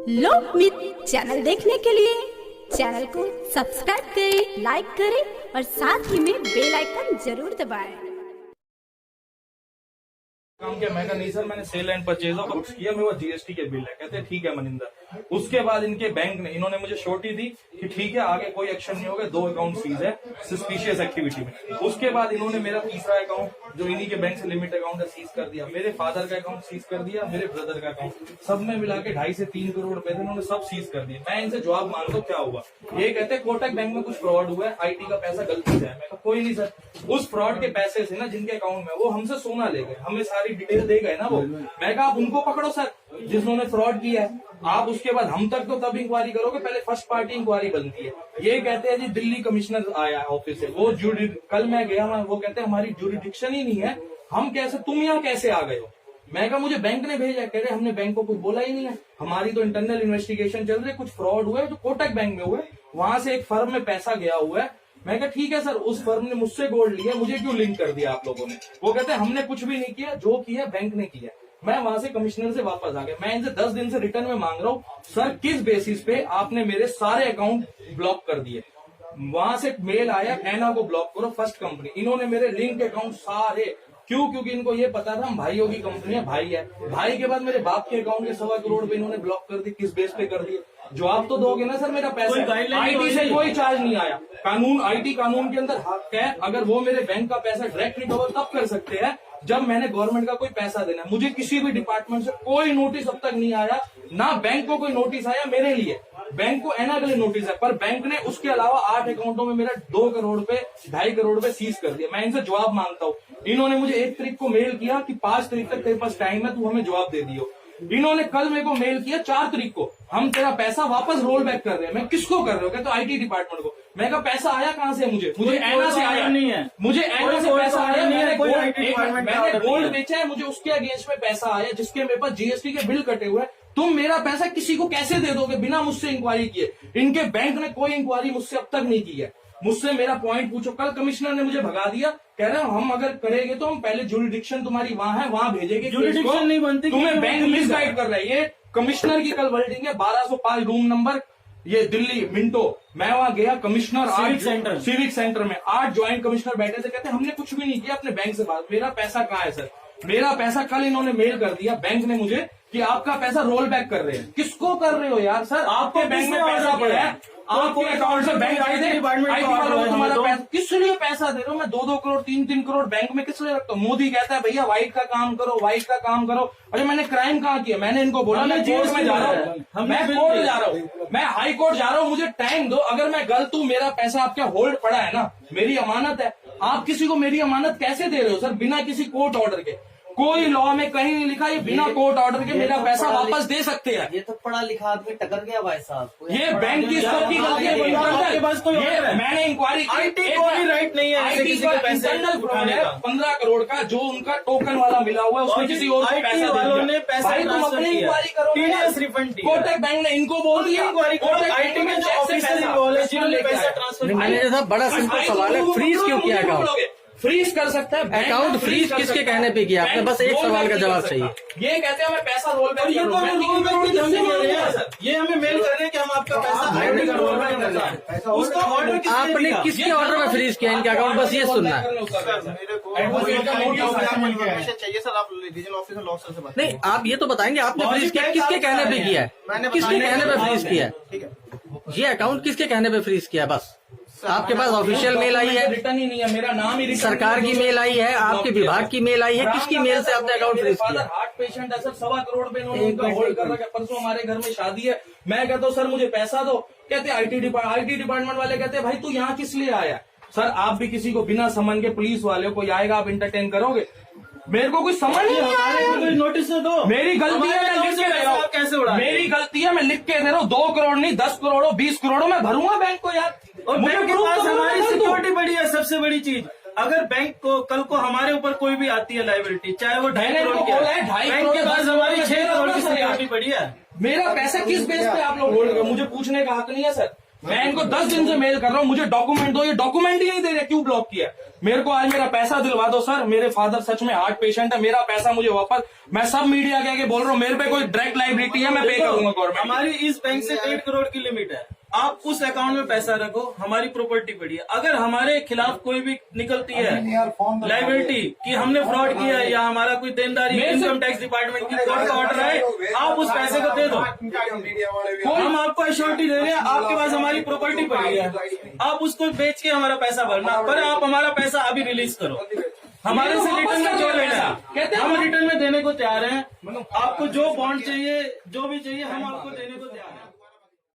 लोकमित channel देखने के लिए चैनल को सब्सक्राइब करें, लाइक करें और साथ ही में बेल आइकन जरूर दबाएं। काम किया, मैं कहा नहीं सर मैंने sale and purchase of books किया, मेरे वो जीएसटी के बिल है। कहते हैं ठीक है मनिंदर। उसके बाद इनके बैंक ने इन्होंने मुझे शोटी दी कि ठीक है आगे कोई एक्शन नहीं होगा, 2 अकाउंट सीज है सस्पिशियस एक्टिविटी में। उसके बाद इन्होंने मेरा तीसरा अकाउंट जो इन्हीं के बैंक से लिमिट अकाउंट है सीज कर दिया, मेरे फादर का अकाउंट सीज कर दिया, मेरे ब्रदर का अकाउंट, सब में मिला के 2.5 से 3 करोड़ रुपए थे, इन्होंने सब सीज कर दिए। मैं इनसे जवाब मांगता हूँ क्या हुआ। ये कहते हैं कोटक बैंक में कुछ फ्रॉड हुआ है, आईटी का पैसा गलती से है। मैं कहा कोई नहीं सर, उस फ्रॉड के पैसे से ना जिनके अकाउंट में वो हमसे सोना ले गए, हमें सारी डिटेल दे गए ना वो। मैं कहा आप उनको पकड़ो सर जिन्होंने फ्रॉड किया है, आप उसके बाद हम तक तो तब इंक्वायरी करोगे, पहले फर्स्ट पार्टी इंक्वायरी बनती है। ये कहते हैं जी दिल्ली कमिश्नर आया ऑफिस से, वो कल मैं गया, वो कहते हैं हमारी ज्यूरिडिक्शन ही नहीं है, हम कैसे, तुम यहाँ कैसे आ गए हो। मैं कहा मुझे बैंक ने भेजा। कह रहे हमने बैंक को कुछ बोला ही नहीं है, हमारी तो इंटरनल इन्वेस्टिगेशन चल रही है, कुछ फ्रॉड हुआ है जो कोटक बैंक में हुआ है, वहां से एक फर्म में पैसा गया हुआ है। मैं कहा ठीक है सर, उस फर्म ने मुझसे गोल्ड लिया, मुझे क्यों लिंक कर दिया आप लोगों ने। वो कहते हैं हमने कुछ भी नहीं किया, जो किया बैंक ने किया। मैं वहां से कमिश्नर से वापस आ गया, मैं इनसे 10 दिन से रिटर्न में मांग रहा हूँ सर किस बेसिस पे आपने मेरे सारे अकाउंट ब्लॉक कर दिए। वहां से मेल आया एना को ब्लॉक करो, फर्स्ट कंपनी। इन्होंने मेरे लिंक अकाउंट सारे, क्यों, क्योंकि इनको ये पता था हम भाइयों की कंपनी है, भाई है। भाई के बाद मेरे बाप के अकाउंट के 1.25 करोड़ रुपए इन्होंने ब्लॉक कर दी, किस बेस पे कर दिए। जवाब तो दोगे ना सर, मेरा पैसा आईटी से कोई चार्ज नहीं आया। कानून, आईटी कानून के अंदर हक है, अगर वो मेरे बैंक का पैसा डायरेक्ट रिकवर तब कर सकते हैं जब मैंने गवर्नमेंट का कोई पैसा देना है। मुझे किसी भी डिपार्टमेंट से कोई नोटिस अब तक नहीं आया, ना बैंक को कोई नोटिस आया मेरे लिए। बैंक को एना के लिए नोटिस है, पर बैंक ने उसके अलावा 8 अकाउंटों में मेरा 2 करोड़ रुपए 2.5 करोड़ रुपए सीज कर दिया। मैं इनसे जवाब मांगता हूँ। इन्होंने मुझे 1 तारीख को मेल किया कि 5 तारीख तक तेरे पास टाइम है, तू हमें जवाब दे दियो। इन्होंने कल मेरे को मेल किया 4 तारीख को, हम तेरा पैसा वापस रोल बैक कर रहे हैं। मैं किसको कर रहे हो, कहते आईटी डिपार्टमेंट को। मैं कहा पैसा आया कहाँ से, मुझे एना से आया नहीं है, मुझे एना से पैसा आया, मैंने गोल्ड बेचा है, मुझे उसके अगेंस्ट में पैसा आया जिसके मेरे पास जीएसटी के बिल कटे हुए हैं। तुम मेरा पैसा किसी को कैसे दे दोगे बिना मुझसे इंक्वायरी किए। इनके बैंक ने कोई इंक्वायरी मुझसे अब तक नहीं की है। मुझसे मेरा पॉइंट पूछो, कल कमिश्नर ने मुझे भगा दिया, कह रहे हैं हम अगर करेंगे तो हम पहले ज्यूरिडिक्शन तुम्हारी वहां है, वहां भेजेंगे। ज्यूरिडिक्शन नहीं बनती, तुम्हें बैंक मिसगाइड कर रहा है। ये कमिश्नर की कल वर्डिंग है, 1205 रूम नंबर, ये दिल्ली मिंटो। मैं वहां गया, कमिश्नर सिविक सेंटर में 8 ज्वाइंट कमिश्नर बैठे थे, कहते हमने कुछ भी नहीं किया, अपने बैंक से बात। मेरा पैसा कहाँ है सर, मेरा पैसा कल इन्होंने मेल कर दिया बैंक ने मुझे कि आपका पैसा रोल बैक कर रहे हैं। किसको कर रहे हो यार सर, आपके बैंक में पैसा पड़ा है, आपके अकाउंट से बैंक आई थे, तुम्हारा पैसा किस लिए पैसा दे रहे हो। मैं 2-2 करोड़ 3-3 करोड़ बैंक में किस लिए रखता हूँ। मोदी कहता है भैया व्हाइट का काम करो, व्हाइट का काम करो। अरे मैंने क्राइम कहाँ किया, मैंने इनको बोला मैं कोर्ट में जा रहा हूँ, मैं कोर्ट जा रहा हूँ, मैं हाई कोर्ट जा रहा हूँ, मुझे टाइम दो। अगर मैं गलत हूँ, मेरा पैसा आपके होल्ड पड़ा है ना, मेरी अमानत है, आप किसी को मेरी अमानत कैसे दे रहे हो सर बिना किसी कोर्ट ऑर्डर के। कोई लॉ में कहीं नहीं लिखा ये बिना कोर्ट ऑर्डर के मेरा पैसा वापस दे सकते हैं। ये तो पढ़ा लिखा आदमी टकर गया भाई साहब। ये बैंक की सबकी गलती है। मैंने इंक्वायरी की, कोई राइट नहीं है आईटी का इंटरनल फ्रॉड है 15 करोड़ का, जो उनका टोकन वाला मिला हुआ है उसमें किसी और को पैसा वालों ने पैसा भाई तुम अपनी इंक्वायरी करो। टीडीएस रिफंड कोटक बैंक ने इनको बोल दिया आईटी में जो ऑफिसर इन्वॉल्व है जिन्होंने पैसा ट्रांसफर। मैनेजर साहब बड़ा सिंपल सवाल है, फ्रीज क्यों किया अकाउंट? फ्रीज कर सकता है अकाउंट फ्रीज किसके कहने पे किया आपने? बस एक सवाल का जवाब चाहिए। ये कहते हैं हमें पैसा रोल बैक, ये हमें मेल कर रहे हैं कि हम आपका पैसा रोल बैक कर रहे हैं। उसका ऑर्डर आपने किसके ऑर्डर में फ्रीज किया इनका अकाउंट, बस ये सुनना है। चाहिए सर, आप रीजनल ऑफिसर लॉ से बात नहीं, आप ये तो बताएंगे आपने फ्रीज किया, किसके कहने पे किया है, किसके कहने पे फ्रीज किया है, ये अकाउंट किसके कहने पे फ्रीज किया है। बस आपके पास ऑफिशियल मेल आई है, रिटर्न ही नहीं है, मेरा नाम ही सरकार की मेल आई है, आपके विभाग की मेल आई है, किसकी मेल से आपने अकाउंट फ्रीज किया? हार्ट पेशेंट है सर, 1.25 करोड़ पे इन्होंने उनका होल्ड कर रखा है। परसों हमारे घर में शादी है, मैं कहता हूँ सर मुझे पैसा दो, कहते आईटी डिपार्टमेंट वाले कहते भाई तू यहाँ किस लिए आया। सर आप भी किसी को बिना समन के, पुलिस वाले कोई आएगा आप इंटरटेन करोगे, मेरे को कुछ समझ नहीं आ रहा है। नोटिस दो, मेरी गलती है, मैं लिख के दे रहा हूँ, कैसे उड़ा, मेरी गलती है, मैं लिख के दे रहा हूँ। 2 करोड़ नहीं 10 करोड़ 20 करोड़ मैं भरूंगा बैंक को यार। और बैंक के पास हमारी सिक्योरिटी बड़ी है, सबसे बड़ी चीज। अगर बैंक को कल को हमारे ऊपर कोई भी आती है लाइबिलिटी, चाहे वो 2.5 करोड़ की है, बैंक के पास हमारी 6 करोड़ की सिक्योरिटी बड़ी है। मेरा पैसा किस बेस पे आप लोग होल्ड कर, मुझे पूछने का हक नहीं है सर। मैं इनको 10 दिन से मेल कर रहा हूँ, मुझे डॉक्यूमेंट दो, ये डॉक्यूमेंट ही नहीं दे रहे, क्यों ब्लॉक किया? मेरे को आज मेरा पैसा दिलवा दो सर, मेरे फादर सच में हार्ट पेशेंट है, मेरा पैसा मुझे वापस, मैं सब मीडिया के आगे बोल रहा हूँ, मेरे पे कोई डायरेक्ट लाइबिलिटी है, मैं पे करूंगा गवर्नमेंट। हमारी इस बैंक से 1 करोड़ की लिमिट है, आप उस अकाउंट में पैसा रखो, हमारी प्रॉपर्टी पड़ी है। अगर हमारे खिलाफ कोई भी निकलती है लाइबिलिटी कि हमने फ्रॉड किया है या हमारा कोई देनदारी इनकम टैक्स डिपार्टमेंट की कोर्ट का ऑर्डर है, आप उस पैसे को दे दो, हम आपको एश्योरिटी दे रहे हैं, आपके पास हमारी प्रॉपर्टी पड़ी है, आप उसको बेच के हमारा पैसा भरना, पर आप हमारा पैसा अभी रिलीज करो। हमारे से रिटर्न में जो लेना है हम रिटर्न में देने को तैयार हैं। आपको जो बॉन्ड चाहिए, जो भी चाहिए, हम आपको देने को तैयार हैं।